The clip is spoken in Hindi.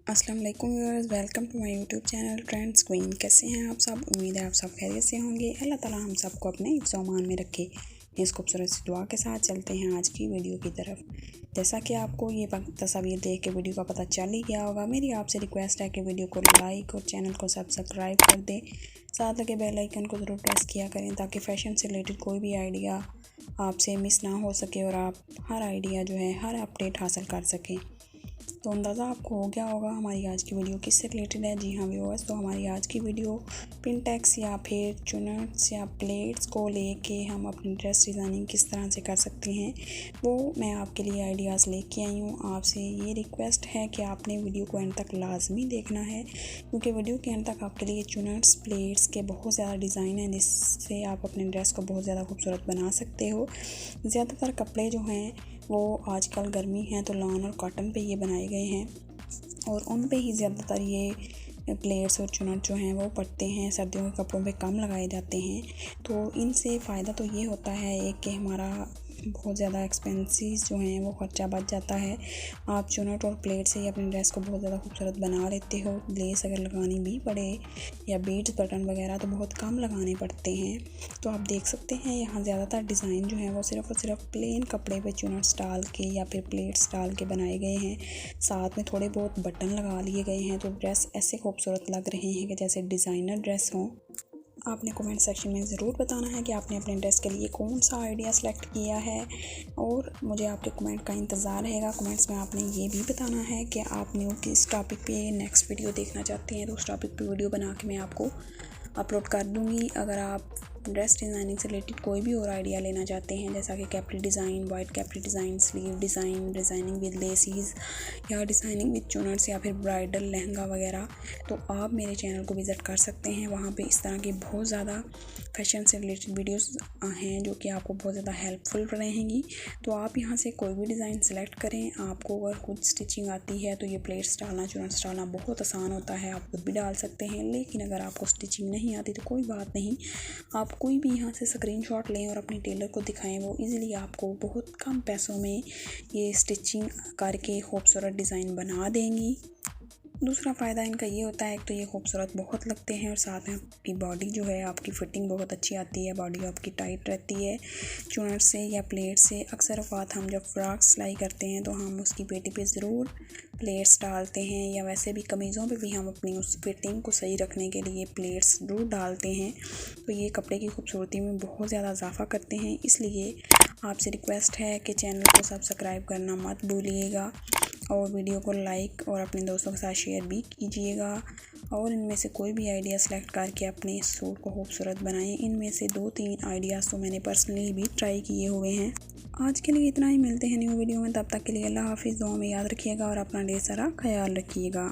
अस्सलाम वालेकुम viewers, welcome to my YouTube channel trends queen. कैसे हैं आप सब? उम्मीद है आप सब खैरियत से होंगे। अल्लाह ताला हम सबको अपने हिफ्ज़-ओ-अमान में रखे। इस खूबसूरत सी दुआ के साथ चलते हैं आज की वीडियो की तरफ। जैसा कि आपको ये तस्वीर देख के वीडियो का पता चल ही गया होगा, मेरी आपसे रिक्वेस्ट है कि वीडियो को लाइक और चैनल को सब्सक्राइब कर दें। साथ लगे बेल आइकन को ज़रूर प्रेस किया करें ताकि फ़ैशन से रिलेटेड कोई भी आइडिया आपसे मिस ना हो सके और आप हर आइडिया जो है हर अपडेट हासिल कर सकें। तो अंदाज़ा आपको हो गया होगा हमारी आज की वीडियो किससे रिलेटेड है। जी हाँ व्यूअर्स, तो हमारी आज की वीडियो पिनटेक्स या फिर चुनट्स या प्लेट्स को लेके हम अपनी ड्रेस डिज़ाइनिंग किस तरह से कर सकते हैं, वो मैं आपके लिए आइडियाज़ लेके आई हूँ। आपसे ये रिक्वेस्ट है कि आपने वीडियो को एंड तक लाजमी देखना है, क्योंकि वीडियो के एंड तक आपके लिए चुनट्स प्लेट्स के बहुत ज़्यादा डिज़ाइन हैं जिससे आप अपने ड्रेस को बहुत ज़्यादा खूबसूरत बना सकते हो। ज़्यादातर कपड़े जो हैं वो आजकल गर्मी है तो लॉन और कॉटन पे ये बनाए गए हैं और उन पे ही ज़्यादातर ये प्लेट्स और चुनट जो हैं वो पड़ते हैं। सर्दियों के कपड़ों पे कम लगाए जाते हैं। तो इनसे फ़ायदा तो ये होता है एक कि हमारा बहुत ज़्यादा एक्सपेंसेस जो हैं वो ख़र्चा बच जाता है। आप चुनट और प्लेट से ही अपनी ड्रेस को बहुत ज़्यादा खूबसूरत बना लेते हो। लेस अगर लगानी भी पड़े या बीड्स बटन वगैरह तो बहुत कम लगाने पड़ते हैं। तो आप देख सकते हैं यहाँ ज़्यादातर डिज़ाइन जो है वो सिर्फ़ और सिर्फ प्लेन कपड़े पे चुनट्स डाल के या फिर प्लेट्स डाल के बनाए गए हैं। साथ में थोड़े बहुत बटन लगा लिए गए हैं तो ड्रेस ऐसे खूबसूरत लग रहे हैं कि जैसे डिज़ाइनर ड्रेस हो। आपने कमेंट सेक्शन में ज़रूर बताना है कि आपने अपने ड्रेस के लिए कौन सा आइडिया सेलेक्ट किया है और मुझे आपके कमेंट का इंतज़ार रहेगा। कमेंट्स में आपने ये भी बताना है कि आप न्यू किस टॉपिक पे नेक्स्ट वीडियो देखना चाहते हैं, तो उस टॉपिक पे वीडियो बना के मैं आपको अपलोड कर दूँगी। अगर आप ड्रेस डिज़ाइनिंग से रिलेटेड कोई भी और आइडिया लेना चाहते हैं, जैसा कि capri design, white capri design, sleeve design, designing with laces या डिज़ाइनिंग विद चुनट्स या फिर ब्राइडल लहंगा वगैरह, तो आप मेरे चैनल को विज़िट कर सकते हैं। वहाँ पे इस तरह की बहुत ज़्यादा फैशन से रिलेटेड वीडियोस हैं जो कि आपको बहुत ज़्यादा हेल्पफुल रहेंगी। तो आप यहाँ से कोई भी डिज़ाइन सेलेक्ट करें। आपको अगर खुद स्टिचिंग आती है तो ये प्लेट्स डालना, चुनट्स डालना बहुत आसान होता है, आप खुद भी डाल सकते हैं। लेकिन अगर आपको स्टिचिंग नहीं आती तो कोई बात नहीं, आप कोई भी यहाँ से स्क्रीनशॉट लें और अपने टेलर को दिखाएं। वो इजीली आपको बहुत कम पैसों में ये स्टिचिंग करके खूबसूरत डिज़ाइन बना देंगी। दूसरा फ़ायदा इनका ये होता है कि तो ये खूबसूरत बहुत लगते हैं और साथ में आपकी बॉडी जो है आपकी फ़िटिंग बहुत अच्छी आती है, बॉडी आपकी टाइट रहती है। चुनट से या प्लेट से अक्सर औक़ात हम जब फ्रॉक सिलाई करते हैं तो हम उसकी पेटी पे ज़रूर प्लेट्स डालते हैं, या वैसे भी कमीज़ों पे भी हम अपनी उस फिटिंग को सही रखने के लिए प्लेट्स ज़रूर डालते हैं। तो ये कपड़े की खूबसूरती में बहुत ज़्यादा इजाफ़ा करते हैं। इसलिए आपसे रिक्वेस्ट है कि चैनल को सब्सक्राइब करना मत भूलिएगा और वीडियो को लाइक और अपने दोस्तों के साथ शेयर भी कीजिएगा। और इनमें से कोई भी आइडिया सेलेक्ट करके अपने सूट को खूबसूरत बनाएं। इनमें से 2-3 आइडियाज़ तो मैंने पर्सनली भी ट्राई किए हुए हैं। आज के लिए इतना ही, मिलते हैं न्यू वीडियो में। तब तक के लिए अल्लाह हाफिज़। दुआ में याद रखिएगा और अपना ढेर सारा ख्याल रखिएगा।